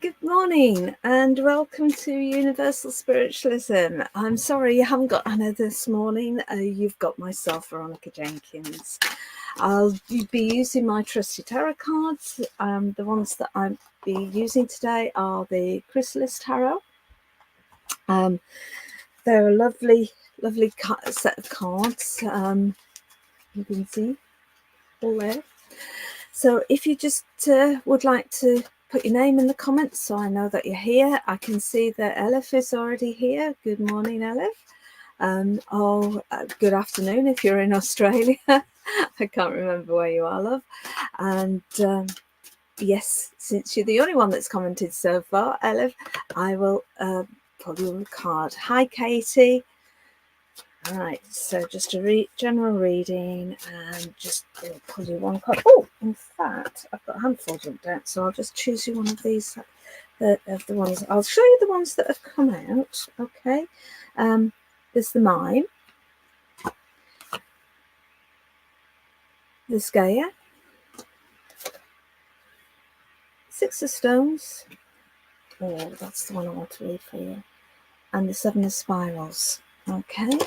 Good morning and welcome to Universal Spiritualism. I'm sorry you haven't got Anna this morning. You've got myself, Veronica Jenkins. I'll be using my trusty tarot cards. The ones that I'll be using today are the Chrysalis Tarot. They're a lovely set of cards. You can see all there. So if you just would like to put your name in the comments so I know that you're here. I can see that Elif is already here. Good morning, Elif. Good afternoon if you're in Australia. I can't remember where you are, love. And yes, since you're the only one that's commented so far, Elif, I will pull you a card. Hi, Katie. All right, so just a general reading and just pull you one card. Oh, in fact, I've got a handful jumped out, so I'll just choose you one of these, of the ones. I'll show you the ones that have come out, okay? There's the Mime, the Scare, Six of Stones, oh, that's the one I want to read for you, and the Seven of Spirals, okay?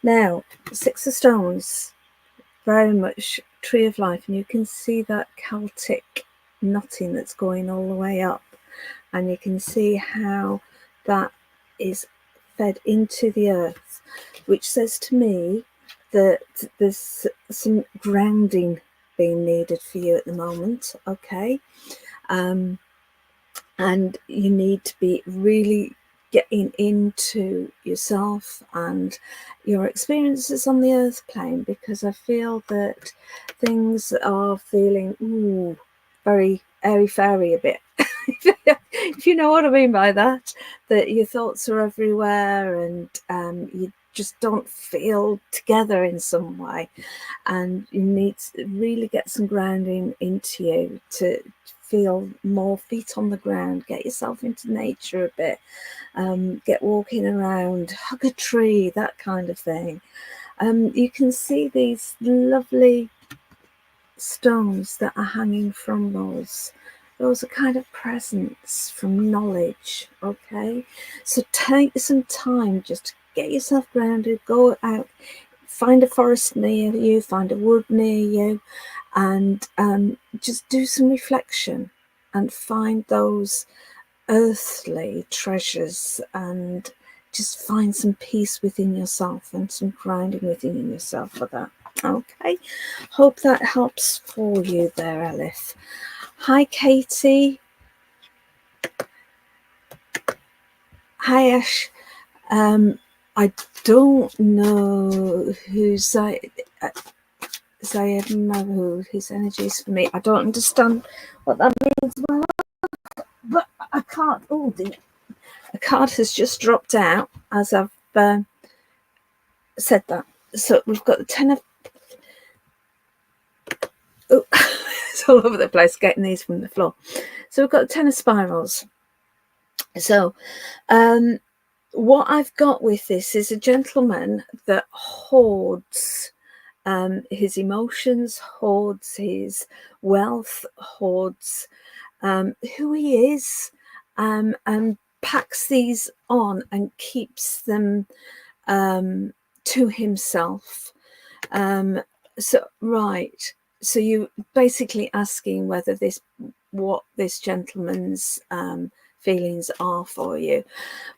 Now, Six of Stones, very much Tree of Life, and you can see that Celtic knotting that's going all the way up, and you can see how that is fed into the earth, which says to me that there's some grounding being needed for you at the moment, okay? And you need to be really getting into yourself and your experiences on the earth plane, because I feel that things are feeling very airy-fairy a bit. If you know what I mean by that your thoughts are everywhere and you just don't feel together in some way, and you need to really get some grounding into you to feel more feet on the ground. Get yourself into nature a bit, get walking around, hug a tree, that kind of thing. You can see these lovely stones that are hanging from those are kind of presents from knowledge, okay? So take some time just to get yourself grounded, go out, find a forest near you, find a wood near you, and just do some reflection and find those earthly treasures and just find some peace within yourself and some grounding within yourself for that. Okay, hope that helps for you there, Elif. Hi, Katie. Hi, Ash. I don't know who's Zayed Mahu, his energies for me. I don't understand what that means, but I can't. Oh, a card has just dropped out as I've said that. So we've got the 10 of. Oh, it's all over the place getting these from the floor. So we've got the 10 of Spirals. So, what I've got with this is a gentleman that hoards his emotions, hoards his wealth, hoards who he is, and packs these on and keeps them to himself. So you basically asking whether what this gentleman's feelings are for you.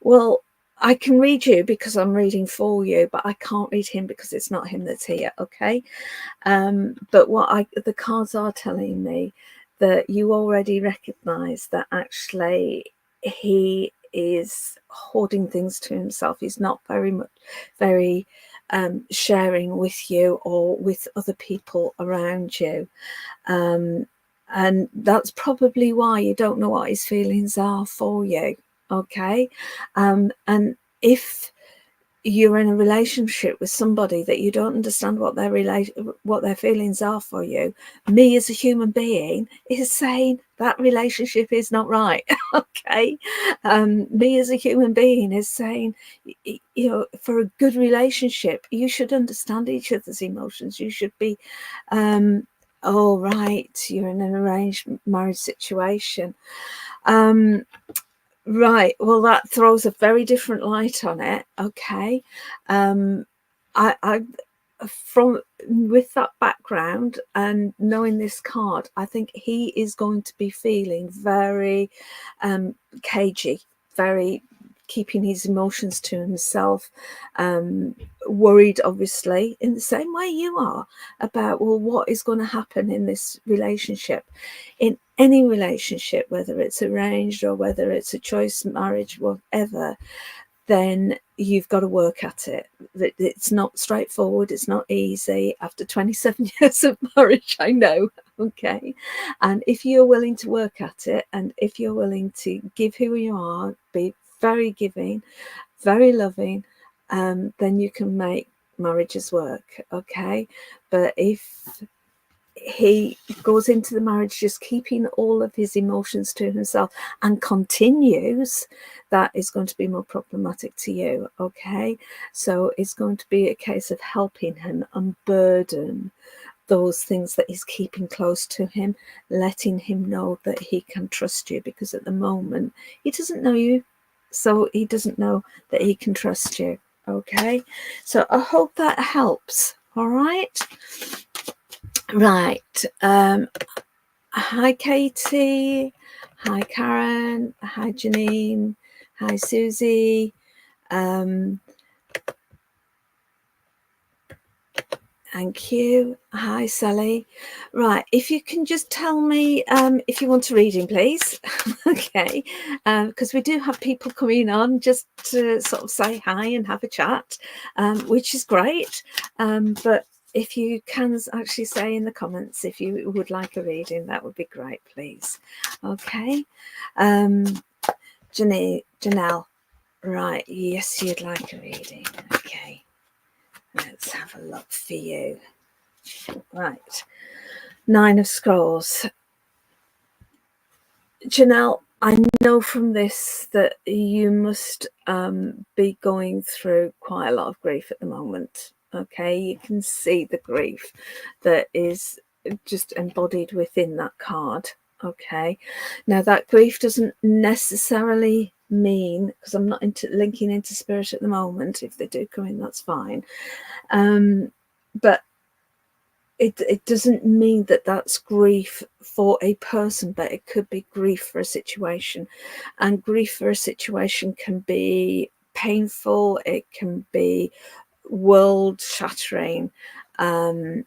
Well, I can read you because I'm reading for you, but I can't read him because it's not him that's here, okay? But the cards are telling me that you already recognize that actually he is hoarding things to himself. He's not very sharing with you or with other people around you. And that's probably why you don't know what his feelings are for you, okay? And if you're in a relationship with somebody that you don't understand what their feelings are for you, me as a human being is saying that relationship is not right. Okay, me as a human being is saying, for a good relationship, you should understand each other's emotions. You should be oh, right, you're in an arranged marriage situation. Right. Well, that throws a very different light on it. Okay. I from with that background and knowing this card, I think he is going to be feeling very cagey, very keeping his emotions to himself, worried, obviously, in the same way you are about, well, what is going to happen in this relationship, in any relationship, whether it's arranged or whether it's a choice marriage, whatever. Then you've got to work at it. It's not straightforward. It's not easy. After 27 years of marriage, I know. Okay. And if you're willing to work at it, and if you're willing to give who you are, be very giving, very loving, then you can make marriages work. Okay. But if he goes into the marriage just keeping all of his emotions to himself and continues, that is going to be more problematic to you. Okay, so it's going to be a case of helping him unburden those things that he's keeping close to him, letting him know that he can trust you, because at the moment he doesn't know you, so he doesn't know that he can trust you. Okay, so I hope that helps. All right. Right. Hi, Katie. Hi, Karen. Hi, Janine. Hi, Susie. Thank you. Hi, Sally. Right. If you can just tell me if you want a reading, please. Okay. Because we do have people coming on just to sort of say hi and have a chat, which is great. But if you can actually say in the comments if you would like a reading, that would be great, please. Okay. Janelle. Right. Yes, you'd like a reading. Okay. Let's have a look for you. Right. 9 of Scrolls. Janelle, I know from this that you must be going through quite a lot of grief at the moment. Okay, you can see the grief that is just embodied within that card. Okay, now that grief doesn't necessarily mean, because I'm not linking into spirit at the moment. If they do come in, that's fine. But it doesn't mean that that's grief for a person, but it could be grief for a situation. And grief for a situation can be painful, it can be world shattering, in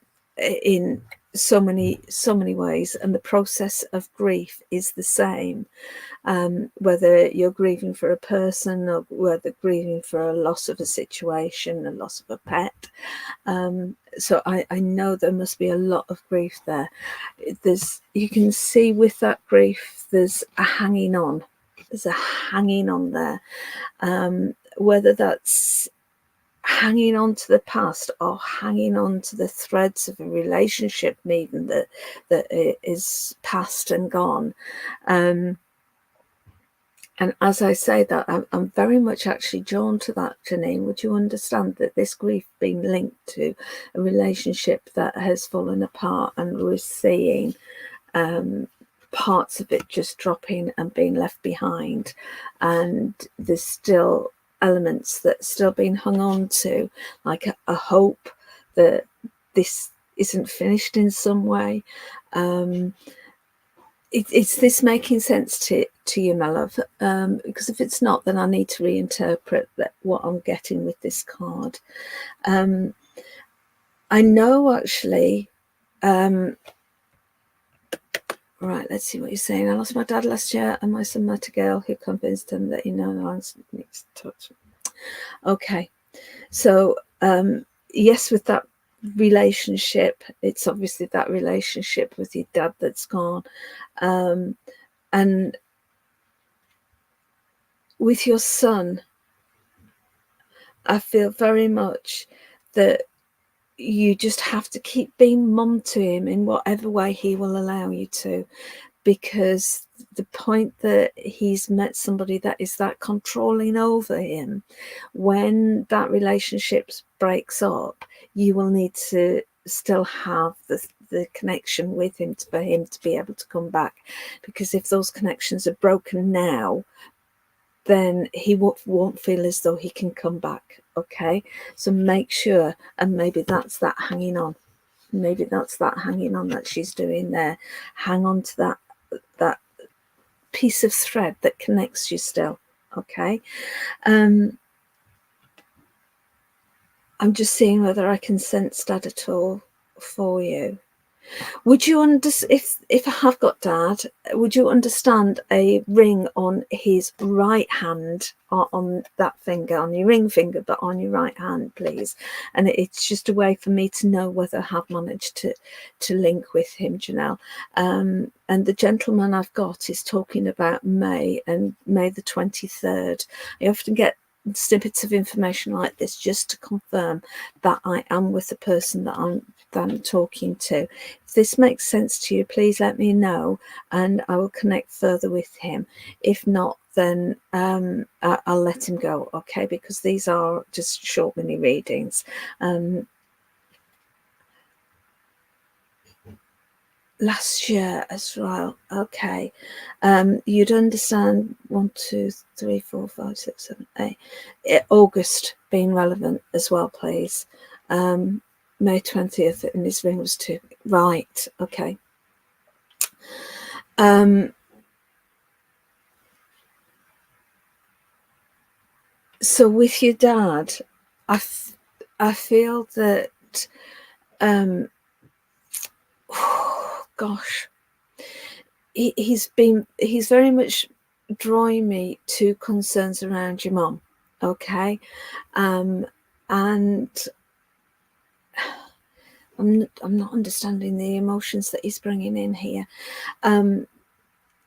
so many ways. And the process of grief is the same, whether you're grieving for a person or whether grieving for a loss of a situation, a loss of a pet. So I know there must be a lot of grief there. You can see with that grief, there's a hanging on. There's a hanging on there. Whether that's hanging on to the past or hanging on to the threads of a relationship, even that is past and gone. And as I say that, I'm very much actually drawn to that, Janine. Would you understand that this grief being linked to a relationship that has fallen apart, and we're seeing parts of it just dropping and being left behind, and there's still elements that still being hung on to, like a hope that this isn't finished in some way. Is this making sense to you, my love? Because if it's not, then I need to reinterpret what I'm getting with this card. I know actually. Right, let's see what you're saying. I lost my dad last year, and my son met a girl who convinced him that needs touch. Okay, so yes, with that relationship, it's obviously that relationship with your dad that's gone, and with your son, I feel very much that you just have to keep being mum to him in whatever way he will allow you to, because the point that he's met somebody that is that controlling over him, when that relationship breaks up, you will need to still have the connection with him for him to be able to come back. Because if those connections are broken now, then he won't feel as though he can come back. Okay, so make sure, and maybe that's that hanging on. Maybe that's that hanging on that she's doing there. Hang on to that piece of thread that connects you still. Okay. I'm just seeing whether I can sense Dad at all for you. Would you understand, if I have got Dad, would you understand a ring on his right hand, on that finger, on your ring finger, but on your right hand, please? And it's just a way for me to know whether I have managed to link with him, Janelle. And the gentleman I've got is talking about May, and May the 23rd. I often get snippets of information like this just to confirm that I am with the person that I'm talking to. If this makes sense to you, please let me know and I will connect further with him. If not, then I'll let him go, okay? Because these are just short mini readings. Last year as well, okay. You'd understand 1, 2, 3, 4, 5, 6, 7, 8. August being relevant as well, please. May 20th, and his ring was 2. Right, okay. So with your dad, I feel that, gosh, he's very much drawing me to concerns around your mum, okay? And I'm not understanding the emotions that he's bringing in here.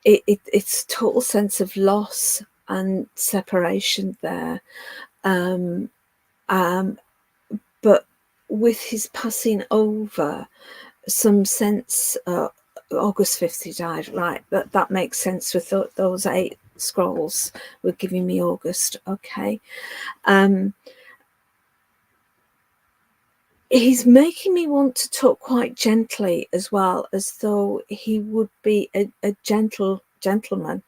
It's total sense of loss and separation there. But with his passing over, some sense, August 5th he died, right? That makes sense with those 8 scrolls were giving me August, okay? He's making me want to talk quite gently as well, as though he would be a gentleman,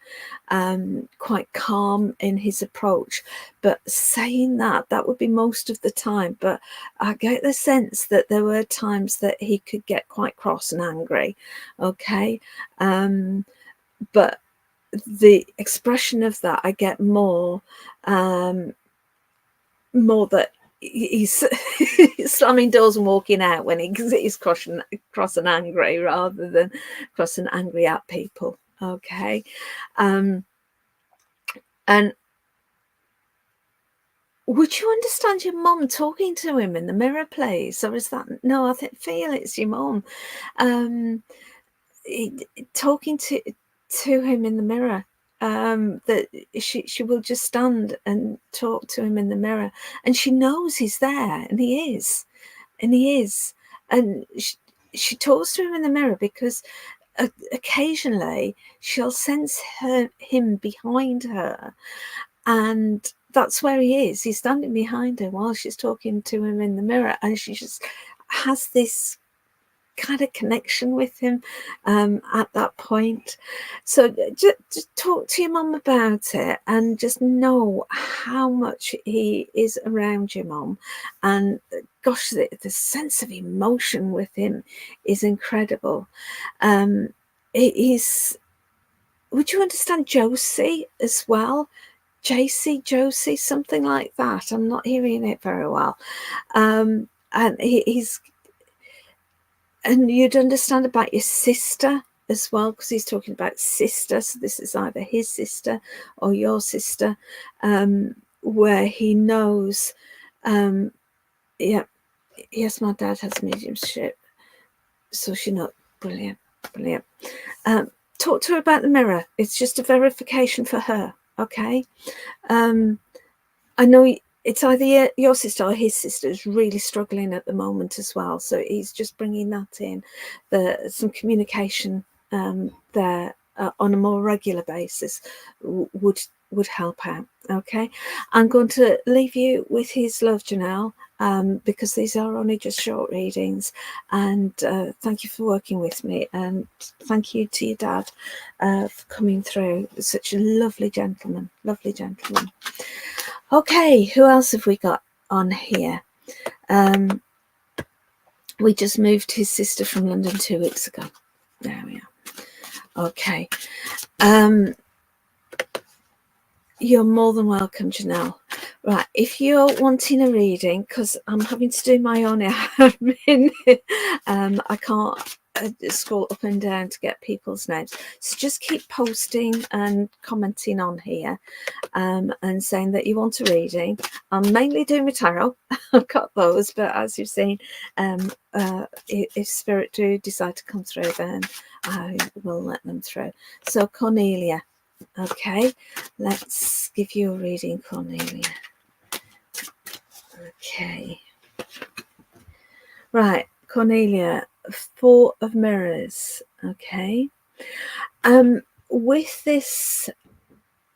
quite calm in his approach. But saying that would be most of the time. But I get the sense that there were times that he could get quite cross and angry, okay? But the expression of that, I get more that he's slamming doors and walking out when he's cross and angry, rather than cross and angry at people, okay? And would you understand your mum talking to him in the mirror, please? Or is that, no, I feel it's your mum talking to him in the mirror. That she will just stand and talk to him in the mirror, and she knows he's there, and he is, and she talks to him in the mirror because occasionally she'll sense him behind her, and that's where he is. He's standing behind her while she's talking to him in the mirror, and she just has this kind of connection with him at that point. So just talk to your mum about it, and just know how much he is around your mum. And gosh, the sense of emotion with him is incredible. He's, would you understand Josie as well? Josie, something like that. I'm not hearing it very well. And he's, and you'd understand about your sister as well, because he's talking about sister. So this is either his sister or your sister, where he knows, yeah, yes, my dad has mediumship. So she knows. Brilliant. Talk to her about the mirror. It's just a verification for her, okay? I know it's either your sister or his sister is really struggling at the moment as well. So he's just bringing that in, some communication there on a more regular basis would help out. Okay, I'm going to leave you with his love, Janelle, because these are only just short readings. And thank you for working with me, and thank you to your dad for coming through. Such a lovely gentleman, lovely gentleman. Okay, who else have we got on here? We just moved his sister from London 2 weeks ago. There we are. Okay. You're more than welcome, Janelle. Right, if you're wanting a reading, because I'm having to do my own admin, I can't scroll up and down to get people's names. So just keep posting and commenting on here, and saying that you want a reading. I'm mainly doing my tarot. I've got those, but as you've seen, if Spirit do decide to come through, then I will let them through. So Cornelia. Okay, let's give you a reading, Cornelia. Okay. Right, Cornelia, 4 of Mirrors. Okay. With this,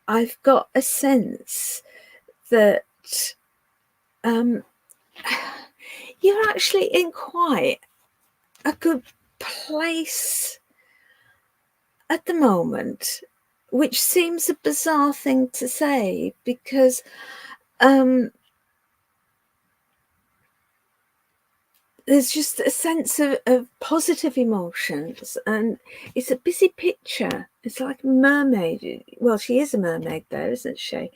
I've got a sense that you're actually in quite a good place at the moment, which seems a bizarre thing to say, because there's just a sense of positive emotions, and it's a busy picture. It's like a mermaid. Well, she is a mermaid there, isn't she?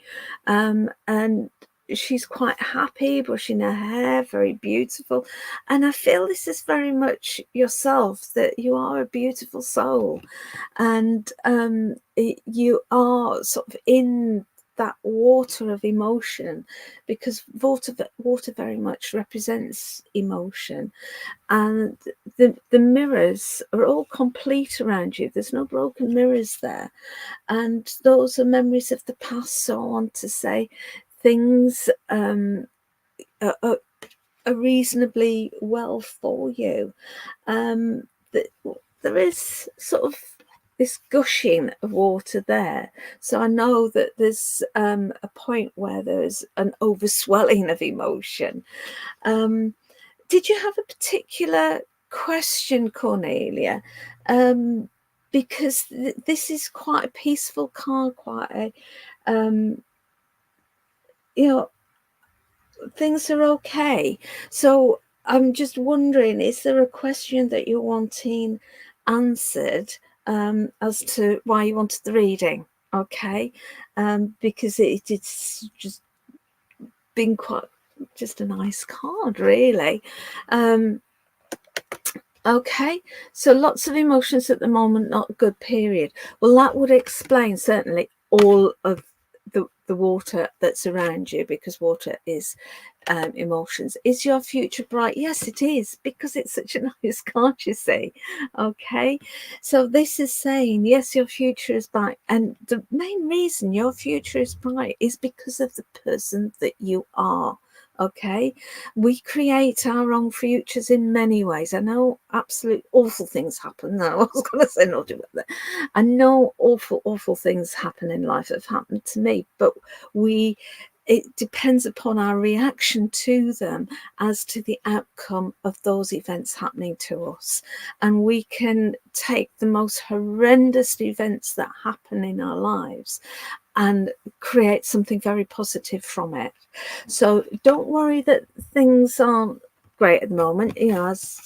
And she's quite happy, brushing her hair, very beautiful. And I feel this is very much yourself, that you are a beautiful soul, and you are sort of in that water of emotion, because water very much represents emotion, and the mirrors are all complete around you. There's no broken mirrors there, and those are memories of the past. So I want to say things are reasonably well for you. There is sort of this gushing of water there, so I know that there's a point where there's an overswelling of emotion. Did you have a particular question, Cornelia? Because this is quite a peaceful card, quite a things are okay. So I'm just wondering, is there a question that you're wanting answered as to why you wanted the reading? Okay, because it's just been quite just a nice card, really. Okay, so lots of emotions at the moment, not a good period. Well, that would explain certainly all of the water that's around you, because water is emotions. Is your future bright? Yes, it is, because it's such a nice card, you see. Okay, so this is saying, yes, your future is bright, and the main reason your future is bright is because of the person that you are. Okay, we create our own futures in many ways. I know absolute awful things happen. No, I was going to say not do that. I know awful things happen in life that have happened to me, but it depends upon our reaction to them as to the outcome of those events happening to us. And we can take the most horrendous events that happen in our lives and create something very positive from it. So don't worry that things aren't great at the moment. As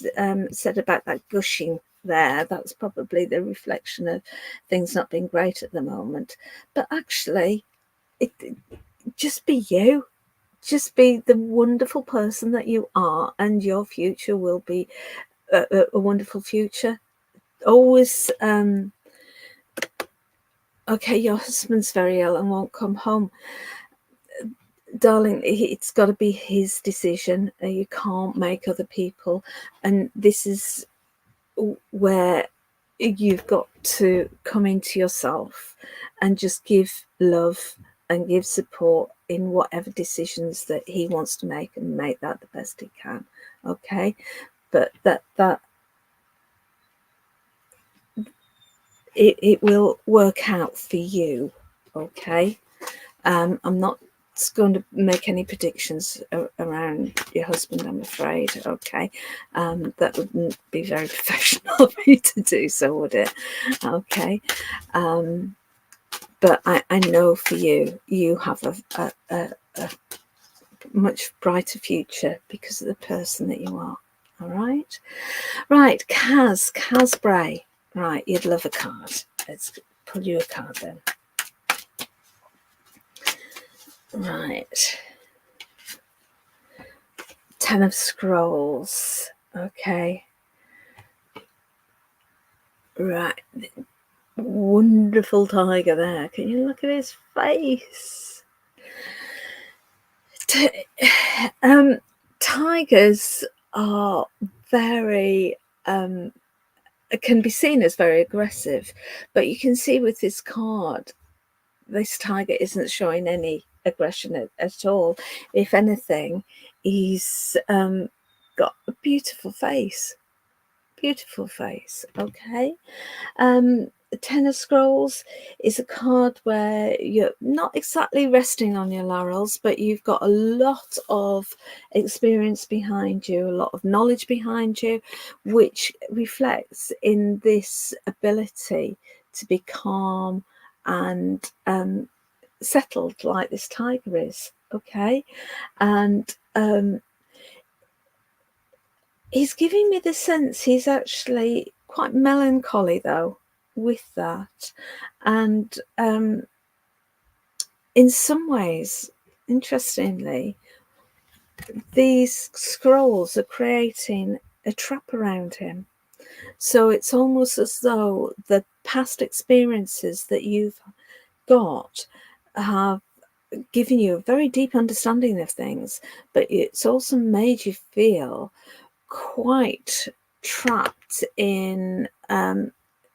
said about that gushing there, that's probably the reflection of things not being great at the moment. But actually, just be you. Just be the wonderful person that you are, and your future will be a wonderful future. Always, okay, your husband's very ill and won't come home. Darling, it's got to be his decision. You can't make other people. And this is where you've got to come into yourself and just give love and give support in whatever decisions that he wants to make, and make that the best he can. Okay, but that it will work out for you. Okay, I'm not going to make any predictions around your husband, I'm afraid. Okay, that wouldn't be very professional of you to do so, would it? Okay, but I know for you, you have a much brighter future because of the person that you are. All right, right, Kaz Bray. Right, you'd love a card. Let's pull you a card then. Right. 10 of Scrolls. Okay. Right. Wonderful tiger there. Can you look at his face? Tigers are very can be seen as very aggressive, but you can see with this card, this tiger isn't showing any aggression at all. If anything, he's got a beautiful face. Beautiful face. Okay. The Ten of Scrolls is a card where you're not exactly resting on your laurels, but you've got a lot of experience behind you, a lot of knowledge behind you, which reflects in this ability to be calm and settled like this tiger is. Okay. And he's giving me the sense he's actually quite melancholy, though, with that. And in some ways, interestingly, these scrolls are creating a trap around him. So it's almost as though the past experiences that you've got have given you a very deep understanding of things, but it's also made you feel quite trapped in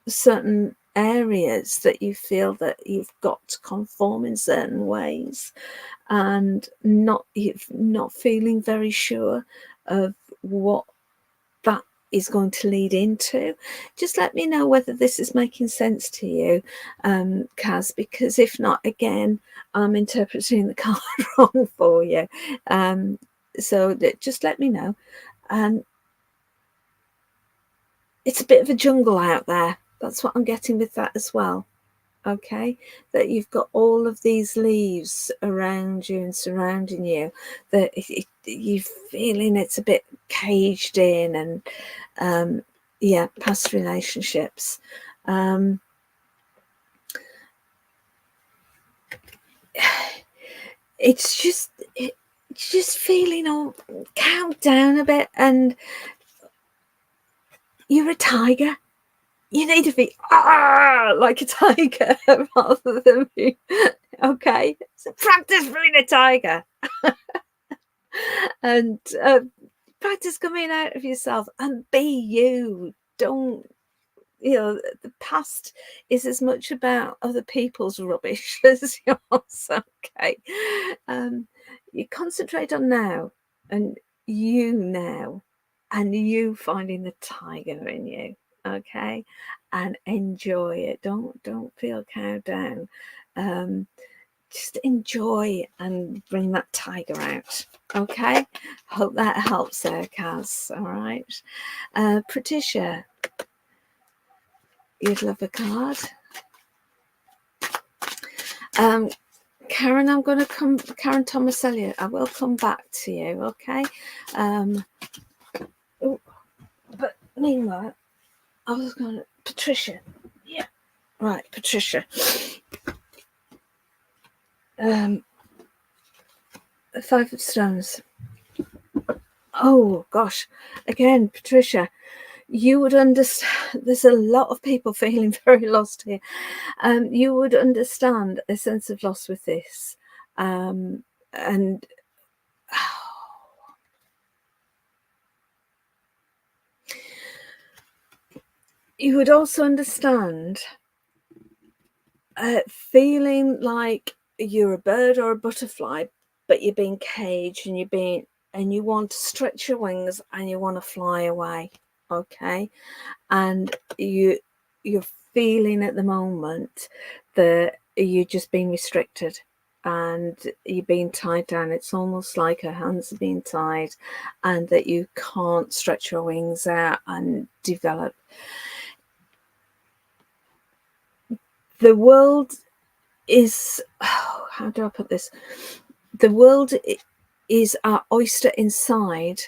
certain areas that you feel that you've got to conform in certain ways, and not feeling very sure of what that is going to lead into. Just let me know whether this is making sense to you, Kaz, because if not, again, I'm interpreting the card wrong for you. So just let me know. And it's a bit of a jungle out there. That's what I'm getting with that as well. Okay, that you've got all of these leaves around you and surrounding you, that you're feeling it's a bit caged in, and yeah, past relationships. It's just feeling all calmed down a bit, and you're a tiger. You need to be like a tiger rather than be okay. So practice being a tiger, and practice coming out of yourself and be you. Don't, the past is as much about other people's rubbish as yours. Okay, you concentrate on now, and you now, and you finding the tiger in you. Okay, and enjoy it. Don't feel cowed down. Just enjoy and bring that tiger out. Okay, hope that helps there, Kaz. All right, Patricia, you'd love a card. Karen, I'm going to come. Karen Thomas Elliott, I will come back to you. Okay. But meanwhile, I was going to Patricia. Yeah. Right, Patricia. 5 of Stones. Oh gosh, again, Patricia, you would understand. There's a lot of people feeling very lost here. You would understand a sense of loss with this, and you would also understand feeling like you're a bird or a butterfly, but you're being caged, and you want to stretch your wings and you want to fly away. Okay, and you're feeling at the moment that you're just being restricted. and you're being tied down. It's almost like her hands are being tied, and that you can't stretch your wings out and develop. The world is, oh, how do I put this? The world is our oyster inside,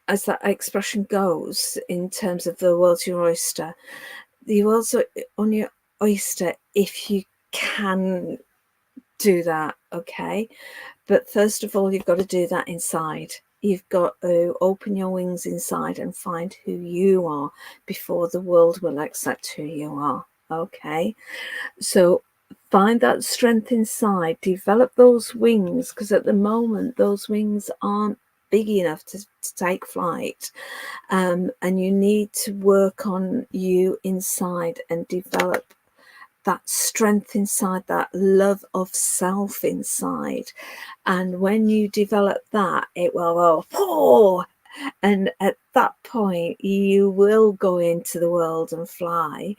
as that expression goes, in terms of the world's your oyster. The world's on your oyster if you can do that, okay? But first of all, you've got to do that inside. You've got to open your wings inside and find who you are before the world will accept who you are, okay? So find that strength inside, develop those wings, because at the moment those wings aren't big enough to take flight, and you need to work on you inside and develop that strength inside, that love of self inside. And when you develop that, it will go, oh, and at that point you will go into the world and fly.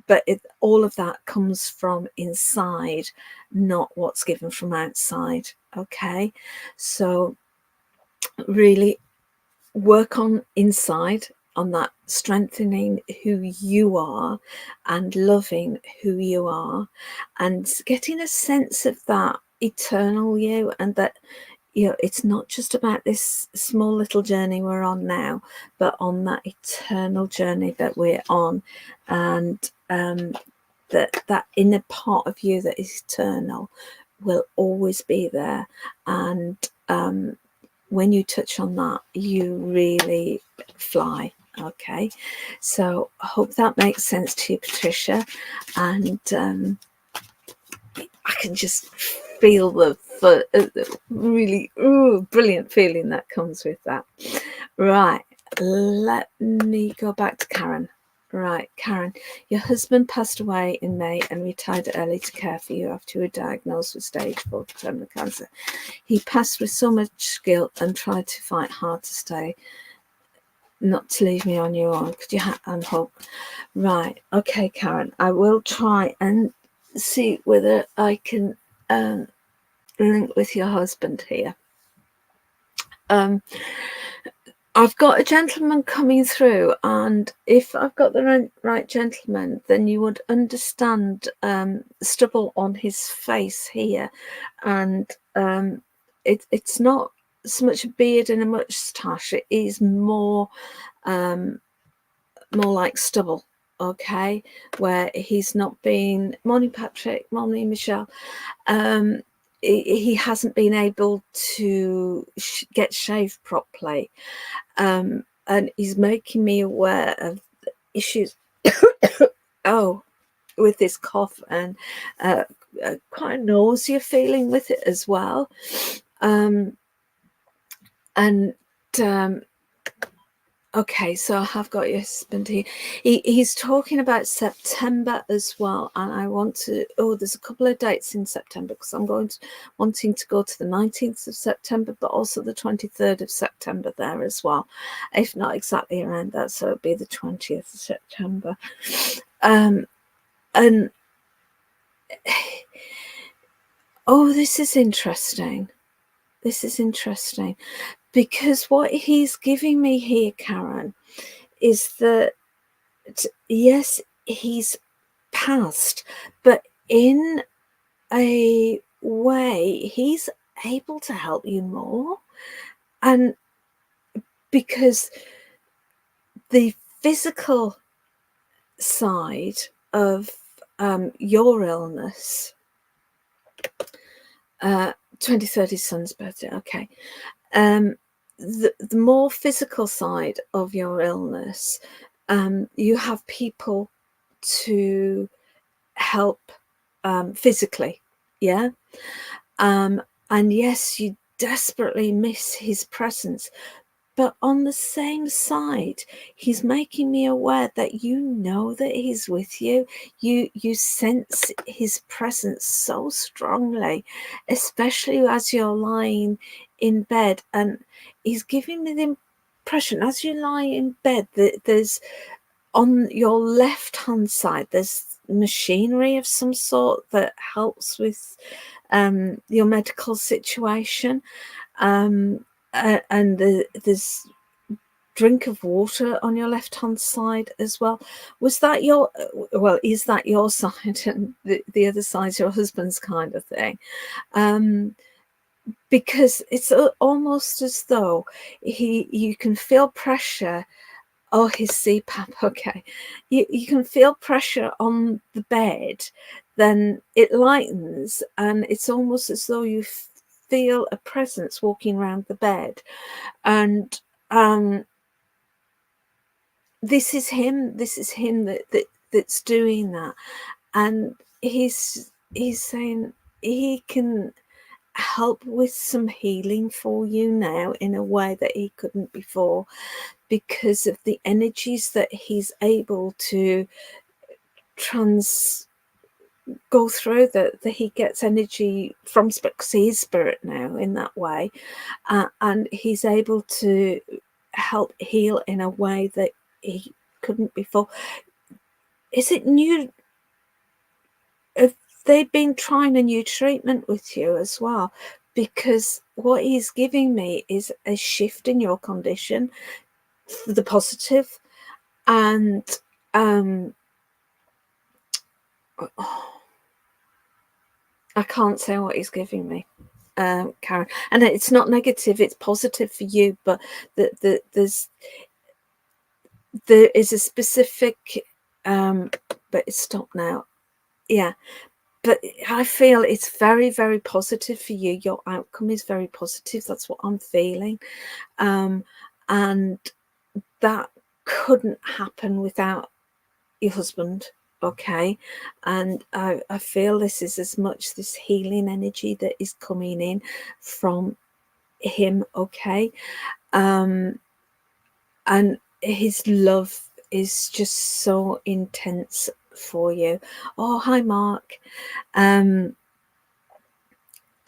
But all of that comes from inside, not what's given from outside. Okay, so really work on inside, on that strengthening who you are and loving who you are, and getting a sense of that eternal you, and that, you know, it's not just about this small little journey we're on now, but on that eternal journey that we're on, and that inner part of you that is eternal will always be there. And when you touch on that, you really fly. Okay, so I hope that makes sense to you, Patricia. And I can just feel the really brilliant feeling that comes with that. Right, let me go back to Karen. Right, Karen, your husband passed away in May and retired early to care for you after you were diagnosed with stage 4 terminal cancer. He passed with so much guilt and tried to fight hard to stay, not to leave me on your own. Could you and hope? Right, okay, Karen, I will try and see whether I can link with your husband here. I've got a gentleman coming through, and if I've got the right gentleman, then you would understand stubble on his face here, and it's not so much a beard and a moustache. It is more like stubble. Okay, where he's not been. Morning, Patrick. Morning, Michelle. He hasn't been able to get shaved properly, and he's making me aware of issues with this cough, and quite a nausea feeling with it as well. Okay, so I have got your husband here. He's talking about September as well, and I want to. Oh, there's a couple of dates in September, because I'm wanting to go to the 19th of September, but also the 23rd of September there as well, if not exactly around that. So it'll be the 20th of September, and oh, this is interesting. This is interesting. Because what he's giving me here, Karen, is that, yes, he's passed, but in a way, he's able to help you more. And because the physical side of your illness, 23rd is son's birthday, okay. The more physical side of your illness, you have people to help physically, yeah. And yes, you desperately miss his presence, but on the same side, he's making me aware that you know that he's with you. You sense his presence so strongly, especially as you're lying in bed. And he's giving me the impression, as you lie in bed, that there's, on your left hand side, there's machinery of some sort that helps with your medical situation. And there's drink of water on your left hand side as well. Was that your, well, is that your side, and the other side's your husband's kind of thing? Because it's almost as though you can feel pressure. Oh, his CPAP. Okay, you can feel pressure on the bed, then it lightens, and it's almost as though you feel a presence walking around the bed. And this is him. This is him that's doing that, and he's saying he can help with some healing for you now in a way that he couldn't before, because of the energies that he's able to go through, that he gets energy from, because he's spirit now in that way, and he's able to help heal in a way that he couldn't before. Is it new? Have they been trying a new treatment with you as well? Because what he's giving me is a shift in your condition for the positive. And I can't say what he's giving me, Karen. And it's not negative, it's positive for you, but there is a specific, but it's stopped now. Yeah. But I feel it's very, very positive for you. Your outcome is very positive. That's what I'm feeling. And that couldn't happen without your husband. Okay. And I feel this is as much this healing energy that is coming in from him. Okay. And his love is just so intense for you. Oh, hi, Mark.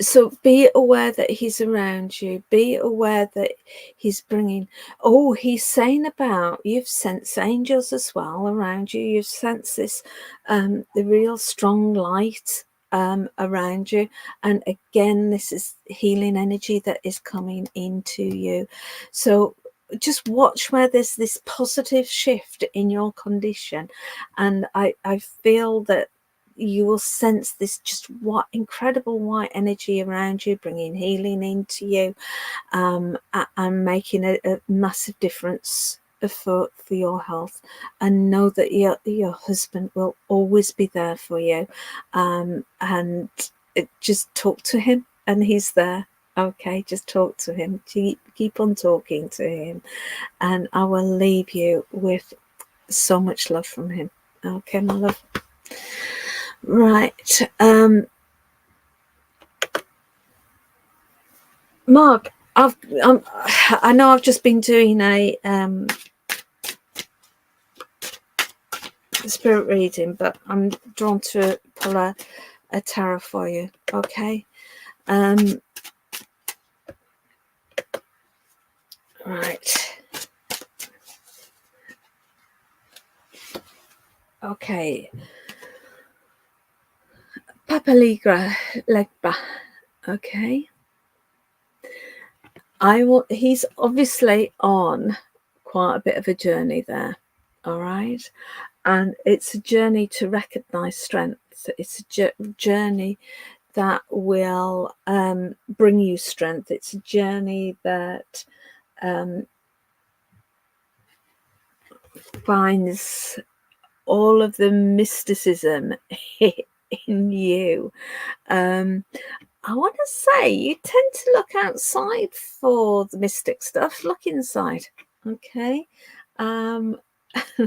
So be aware that he's around you. Be aware that he's bringing, oh, he's saying about, you've sensed angels as well around you. You've sensed this, the real strong light around you. And again, this is healing energy that is coming into you. So just watch where there's this positive shift in your condition. And I feel that you will sense this just what incredible white energy around you, bringing healing into you, and making a massive difference for your health. And know that your husband will always be there for you, and just talk to him, and he's there. Okay, just talk to him. Keep on talking to him, and I will leave you with so much love from him. Okay, my love. Right. Mark, I know I've just been doing a spirit reading, but I'm drawn to pull a tarot for you. Okay. Right. Okay. Papaligra Legba. Okay. He's obviously on quite a bit of a journey there. All right. And it's a journey to recognize strength. It's a journey that will bring you strength. It's a journey that finds all of the mysticism in you. I want to say you tend to look outside for the mystic stuff. Look inside. Okay.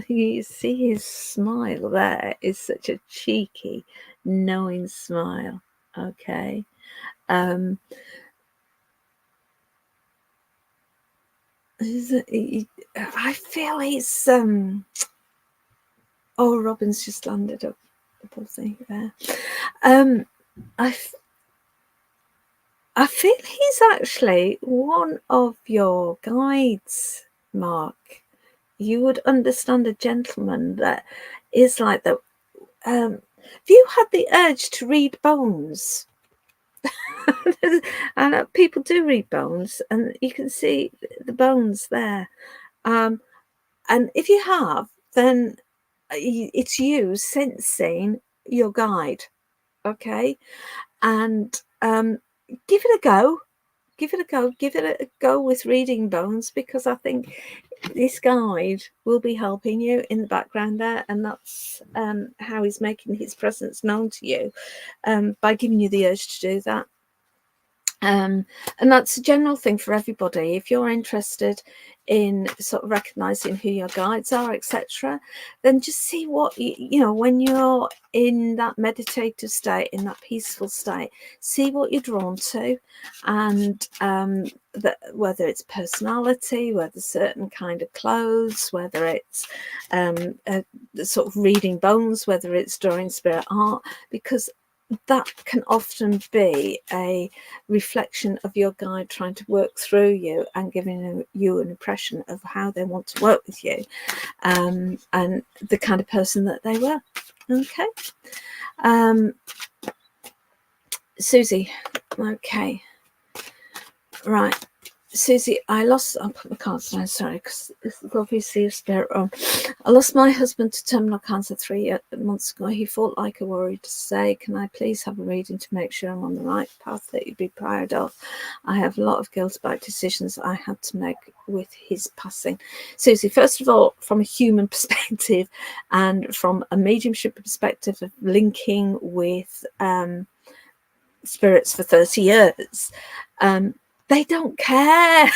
You see his smile there is such a cheeky, knowing smile. Okay. I feel he's oh, Robin's just landed up the poor thing there. I feel he's actually one of your guides, Mark. You would understand a gentleman that is like that. have you had the urge to read bones? And people do read bones, and you can see the bones there. And if you have, then it's you sensing your guide, okay? And give it a go. Give it a go. Give it a go with reading bones, because I think this guide will be helping you in the background there, and that's how he's making his presence known to you, by giving you the urge to do that. And that's a general thing for everybody. If you're interested in sort of recognizing who your guides are, etc., then just see what you know when you're in that meditative state, in that peaceful state, see what you're drawn to, and whether it's personality, whether certain kind of clothes, whether it's sort of reading bones, whether it's drawing spirit art, because that can often be a reflection of your guide trying to work through you and giving you an impression of how they want to work with you, and the kind of person that they were. Okay. Susie. Okay. Right. Susie, I'll put my cards down, sorry, because this is obviously a spirit room. I lost my husband to terminal cancer 3 months ago. He fought like a warrior to say, can I please have a reading to make sure I'm on the right path that you'd be proud of? I have a lot of guilt about decisions I had to make with his passing. Susie, first of all, from a human perspective and from a mediumship perspective of linking with spirits for 30 years, they don't care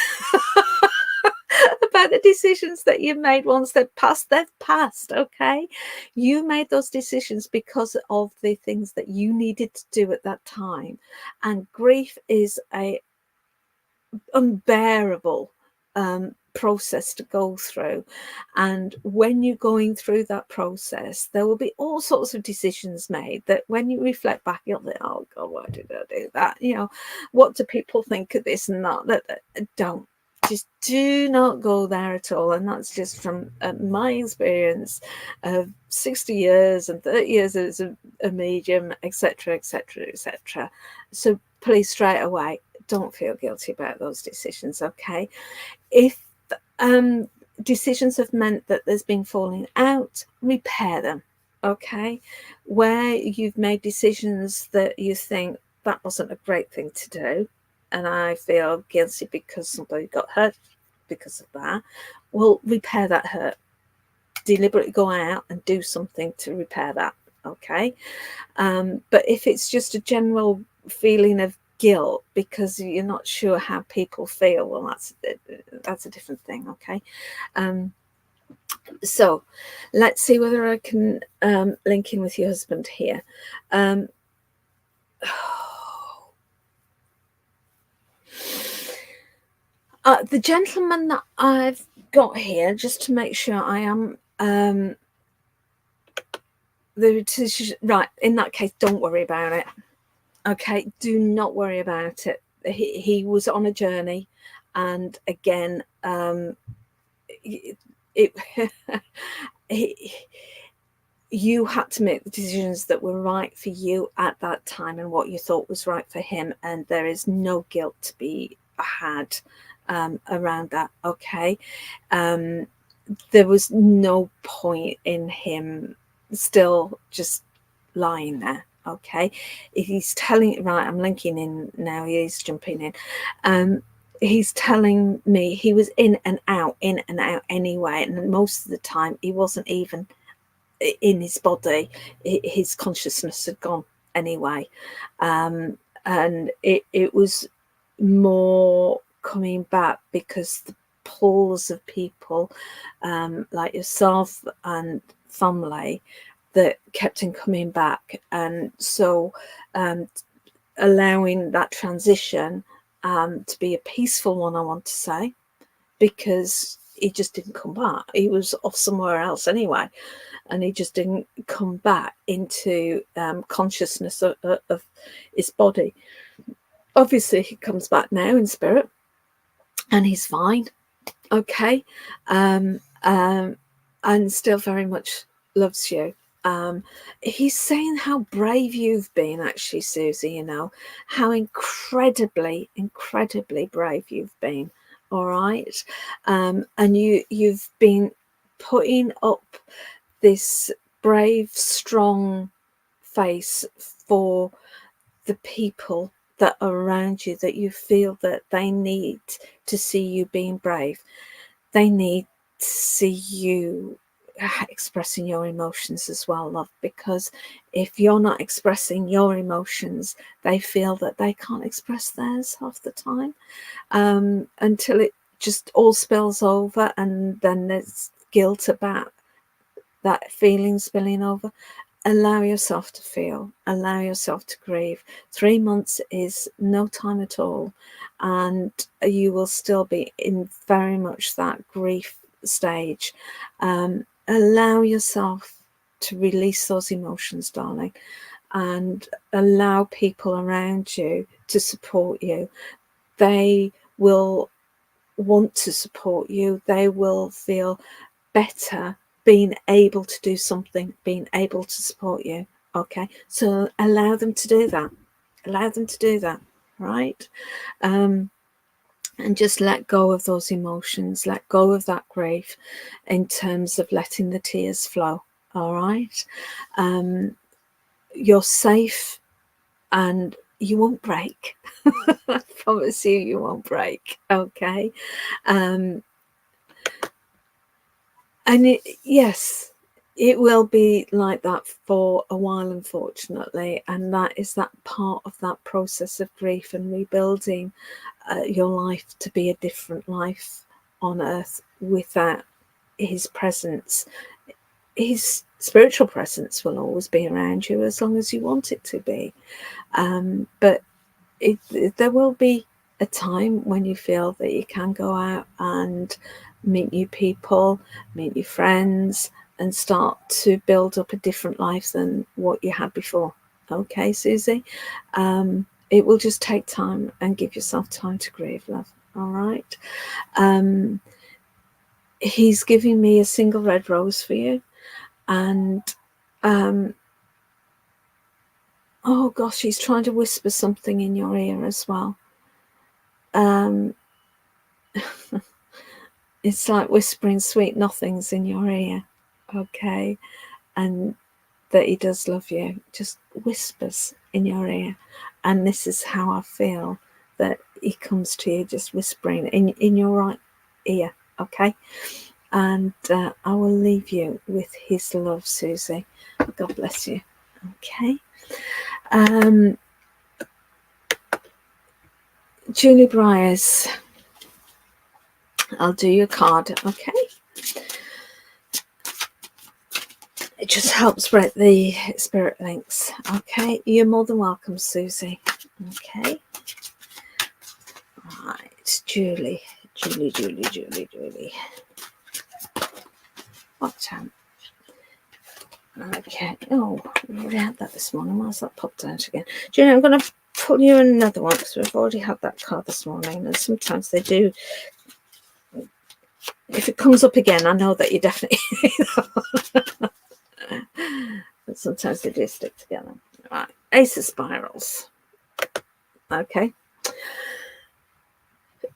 about the decisions that you made. Once they've passed, okay? You made those decisions because of the things that you needed to do at that time. And grief is a unbearable process to go through, and when you're going through that process, there will be all sorts of decisions made that when you reflect back, you'll think, oh god, why did I do that? You know, what do people think of this and that? Don't, just do not go there at all. And that's just from my experience of 60 years and 30 years as a medium, etc., etc., etc. So please, straight away, don't feel guilty about those decisions, okay? If decisions have meant that there's been falling out, repair them, okay? Where you've made decisions that you think that wasn't a great thing to do, and I feel guilty because somebody got hurt because of that, well, repair that hurt. Deliberately go out and do something to repair that, okay? But if it's just a general feeling of guilt because you're not sure how people feel, well, that's a different thing, okay? So let's see whether I can link in with your husband here. The gentleman that I've got here, just to make sure I am right, in that case, don't worry about it. Okay, do not worry about it. He was on a journey, and again, you had to make the decisions that were right for you at that time and what you thought was right for him, and there is no guilt to be had around that, okay? There was no point in him still just lying there, okay? If he's telling, right, I'm linking in now, he's jumping in. He's telling me he was in and out anyway, and most of the time he wasn't even in his body. His consciousness had gone anyway, and it was more coming back because the pulls of people like yourself and family that kept him coming back, and so allowing that transition to be a peaceful one, I want to say, because he just didn't come back. He was off somewhere else anyway, and he just didn't come back into consciousness of his body. Obviously, he comes back now in spirit, and he's fine, okay, and still very much loves you. He's saying how brave you've been, actually, Susie, you know, how incredibly, incredibly brave you've been. All right. And you've been putting up this brave, strong face for the people that are around you, that you feel that they need to see you being brave. They need to see you expressing your emotions as well, love, because if you're not expressing your emotions, they feel that they can't express theirs half the time, until it just all spills over, and then there's guilt about that feeling spilling over. Allow yourself to feel, allow yourself to grieve. 3 months is no time at all, and you will still be in very much that grief stage. Allow yourself to release those emotions, darling, and allow people around you to support you. They will want to support you. They will feel better being able to do something, being able to support you. Okay, so allow them to do that. Allow them to do that, right? And just let go of those emotions, let go of that grief, in terms of letting the tears flow. All right. You're safe, and you won't break. I promise you, you won't break. Okay. And yes, it will be like that for a while, unfortunately, and that is that part of that process of grief and rebuilding your life to be a different life on earth without his presence. His spiritual presence will always be around you as long as you want it to be, but there will be a time when you feel that you can go out and meet new people, meet new friends, and start to build up a different life than what you had before. Okay, Susie? It will just take time, and give yourself time to grieve, love. All right? He's giving me a single red rose for you. And, oh gosh, he's trying to whisper something in your ear as well. It's like whispering sweet nothings in your ear, okay? And that he does love you, just whispers in your ear. And this is how I feel, that he comes to you just whispering in your right ear, okay? And I will leave you with his love, Susie. God bless you, okay? Julie Briers, I'll do your card, okay? It just helps break the spirit links. Okay, you're more than welcome, Susie. Okay. Right, Julie. What time? Okay. Oh, we already had that this morning. Why's that popped out again? Julie, I'm going to put you another one, because we've already had that card this morning, and sometimes they do. If it comes up again, I know that you definitely. But sometimes they do stick together. Right, Ace of Spirals. Okay.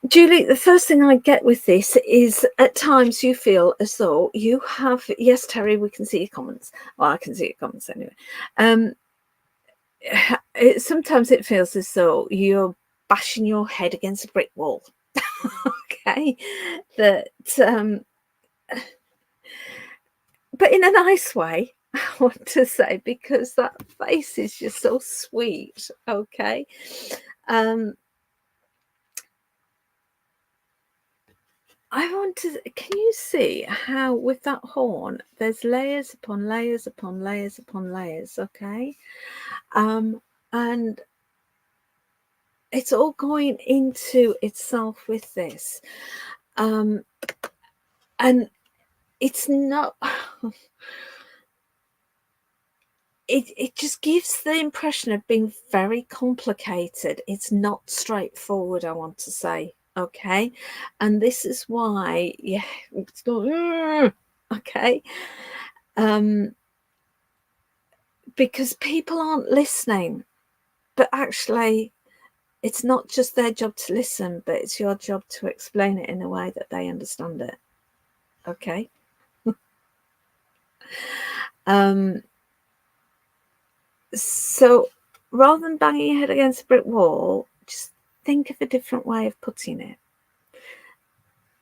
Julie, the first thing I get with this is, at times you feel as though you have, yes, Terry, we can see your comments. Well, I can see your comments anyway. Sometimes it feels as though you're bashing your head against a brick wall. Okay. That, but in a nice way, I want to say, because that face is just so sweet. Okay. I want to, can you see how with that horn, there's layers upon layers upon layers upon layers, okay? And it's all going into itself with this. And it's not, it just gives the impression of being very complicated. It's not straightforward, I want to say, okay? And this is why, yeah, it's not, okay? because people aren't listening. But actually, it's not just their job to listen, but it's your job to explain it in a way that they understand it. Okay? So rather than banging your head against a brick wall, just think of a different way of putting it,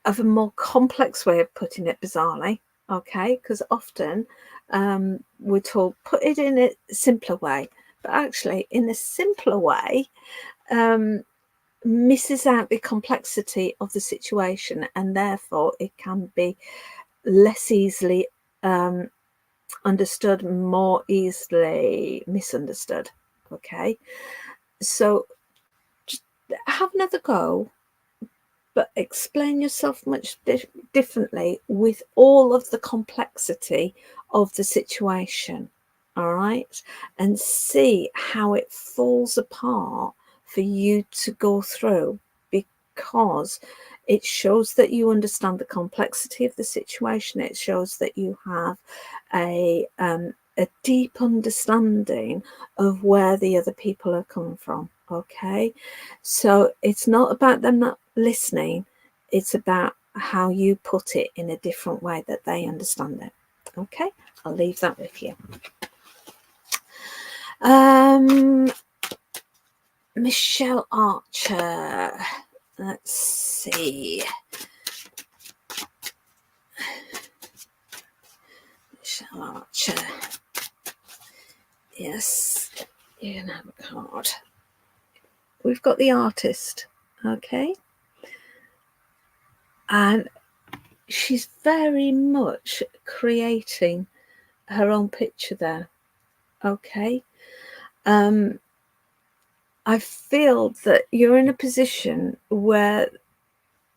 of a more complex way of putting it, bizarrely. Okay? Because often we're told put it in a simpler way, but actually, in the simpler way, misses out the complexity of the situation, and therefore it can be less easily understood, more easily misunderstood. Okay, so just have another go, but explain yourself much differently with all of the complexity of the situation. All right, and see how it falls apart for you to go through, because it shows that you understand the complexity of the situation. It shows that you have a deep understanding of where the other people are coming from. Okay, so it's not about them not listening, it's about how you put it in a different way that they understand it. Okay, I'll leave that with you. Michelle Archer, let's see. Michelle Archer, yes, you can have a card. We've got the artist, okay, and she's very much creating her own picture there. Okay, I feel that you're in a position where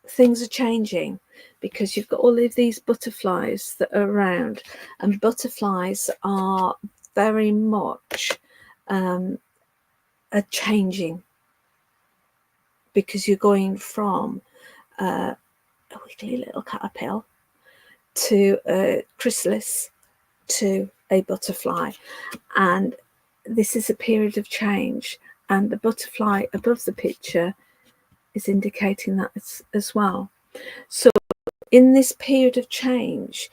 things are changing, because you've got all of these butterflies that are around, and butterflies are very much are changing, because you're going from a wiggly little caterpillar to a chrysalis to a butterfly, and this is a period of change, and the butterfly above the picture is indicating that as well. So in this period of change,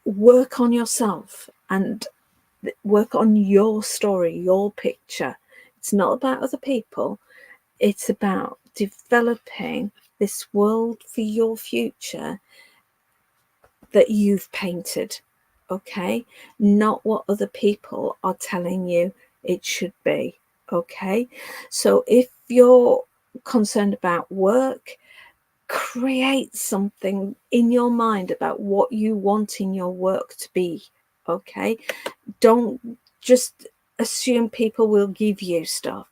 work on yourself and work on your story, your picture. It's not about other people, it's about developing this world for your future that you've painted. Okay, not what other people are telling you it should be. Okay, so if you're concerned about work, create something in your mind about what you want in your work to be. Okay, don't just assume people will give you stuff.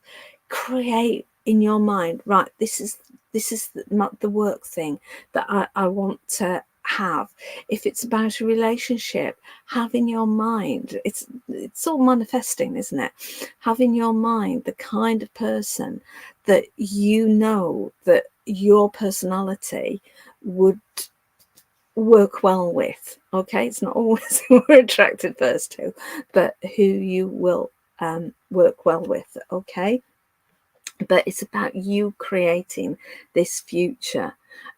Create in your mind, right, this is the work thing that I want to have. If it's about a relationship, have in your mind, it's all manifesting, isn't it? Have in your mind the kind of person that you know that your personality would work well with. Okay, it's not always who we're attracted first to, but who you will work well with. Okay, but it's about you creating this future,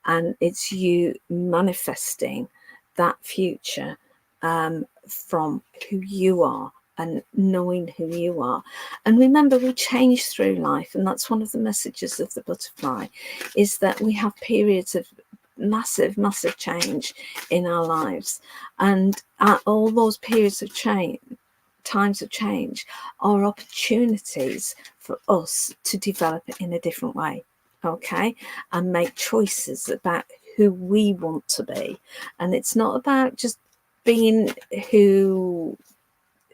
and it's you manifesting that future from who you are and knowing who you are. And remember, we change through life, and that's one of the messages of the butterfly, is that we have periods of massive change in our lives, and at all those periods of change, times of change, are opportunities for us to develop it in a different way. Okay, and make choices about who we want to be. And it's not about just being who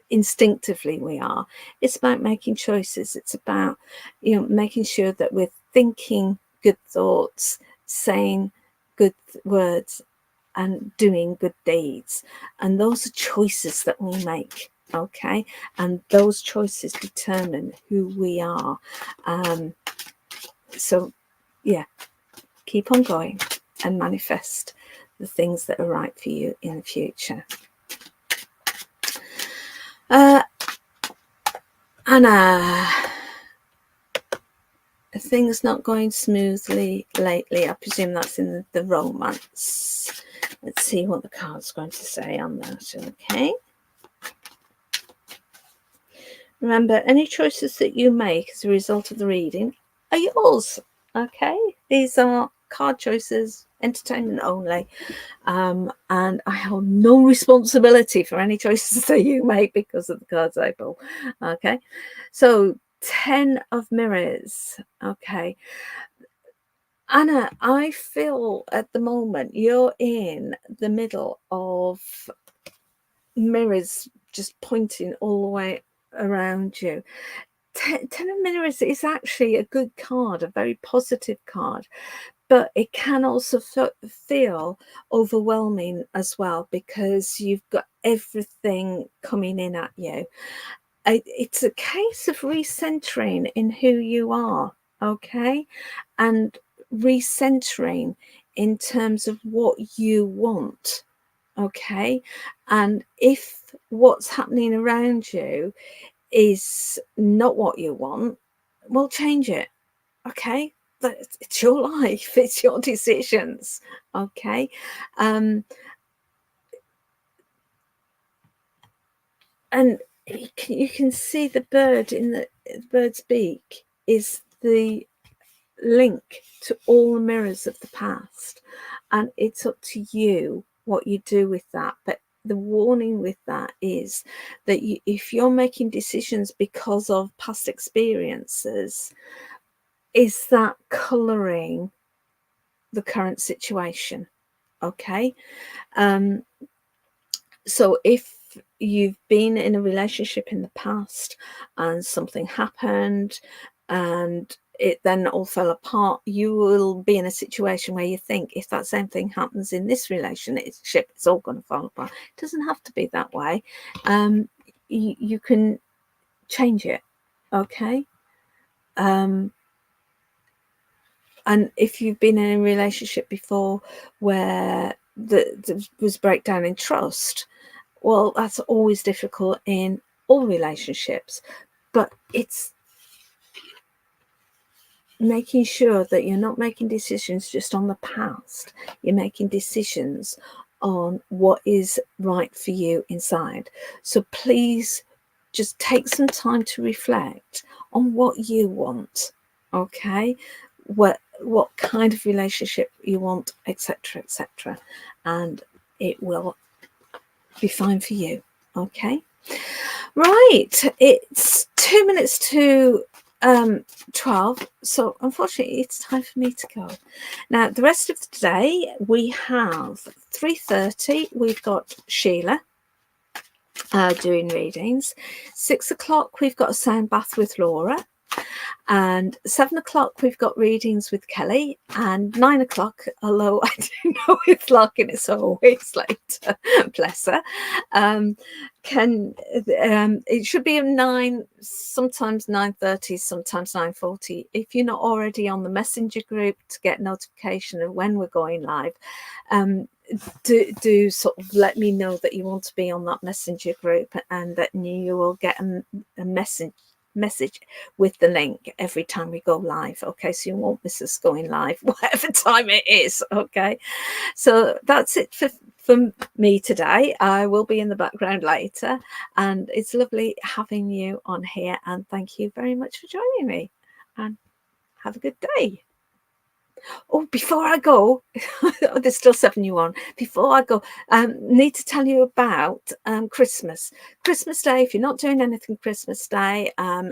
instinctively we are, it's about making choices. It's about, making sure that we're thinking good thoughts, saying good words, and doing good deeds. And those are choices that we make. Okay, and those choices determine who we are. So yeah, keep on going and manifest the things that are right for you in the future. Anna, things not going smoothly lately. I presume that's in the romance. Let's see what the card's going to say on that. Okay. Remember, any choices that you make as a result of the reading are yours. Okay. These are card choices, entertainment only. And I hold no responsibility for any choices that you make because of the cards I pull. Okay. So 10 of mirrors. Okay. Anna, I feel at the moment you're in the middle of mirrors just pointing all the way around you. 10 of mirrors is actually a good card, a very positive card, but it can also feel overwhelming as well because you've got everything coming in at you. It's a case of recentering in who you are, okay? And recentering in terms of what you want, okay? And if what's happening around you is not what you want, well, change it, okay? It's your life, it's your decisions, okay? And you can see the bird in the bird's beak is the link to all the mirrors of the past, and it's up to you what you do with that. But the warning with that is that if you're making decisions because of past experiences, is that coloring the current situation? Okay. So if you've been in a relationship in the past and something happened and it then all fell apart, you will be in a situation where you think if that same thing happens in this relationship, it's all going to fall apart. It doesn't have to be that way. You can change it, okay? And if you've been in a relationship before where there was breakdown in trust, well, that's always difficult in all relationships, but it's making sure that you're not making decisions just on the past. You're making decisions on what is right for you inside. So please just take some time to reflect on what you want, okay? What kind of relationship you want, etc., etc., and it will be fine for you, okay? Right, it's 2 minutes to 12, so unfortunately it's time for me to go. Now the rest of the day we have 3:30, we've got Sheila doing readings. 6 o'clock we've got a sound bath with Laura, and 7 o'clock we've got readings with Kelly, and 9 o'clock, although I do know it's larking, it's always later, bless her, it should be at 9, sometimes 9:30, sometimes 9:40. If you're not already on the messenger group to get notification of when we're going live, do sort of let me know that you want to be on that messenger group, and that you will get a message with the link every time we go live, okay? So you won't miss us going live whatever time it is, okay? So that's it for me today. I will be in the background later, and it's lovely having you on here, and thank you very much for joining me, and have a good day. Oh, before I go, there's still 7 you on. Before I go, need to tell you about Christmas Day. If you're not doing anything Christmas Day,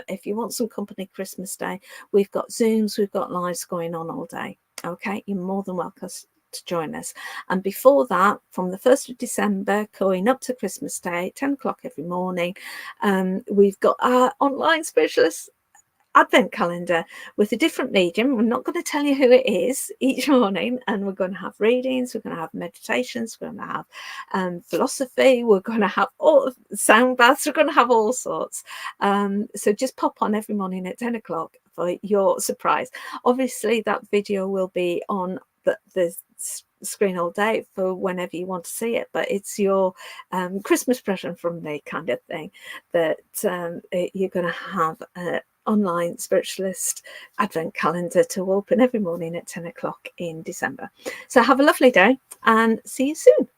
if you want some company Christmas Day, we've got Zooms, we've got lives going on all day, okay? You're more than welcome to join us. And before that, from the 1st of December going up to Christmas Day, 10 o'clock every morning, we've got our online specialist advent calendar with a different medium. We're not going to tell you who it is each morning, and we're going to have readings, we're going to have meditations, we're going to have philosophy, we're going to have all sound baths, we're going to have all sorts. So just pop on every morning at 10 o'clock for your surprise. Obviously that video will be on the the screen all day for whenever you want to see it, but it's your Christmas present from me kind of thing, that you're going to have an online spiritualist advent calendar to open every morning at 10 o'clock in December. So have a lovely day and see you soon.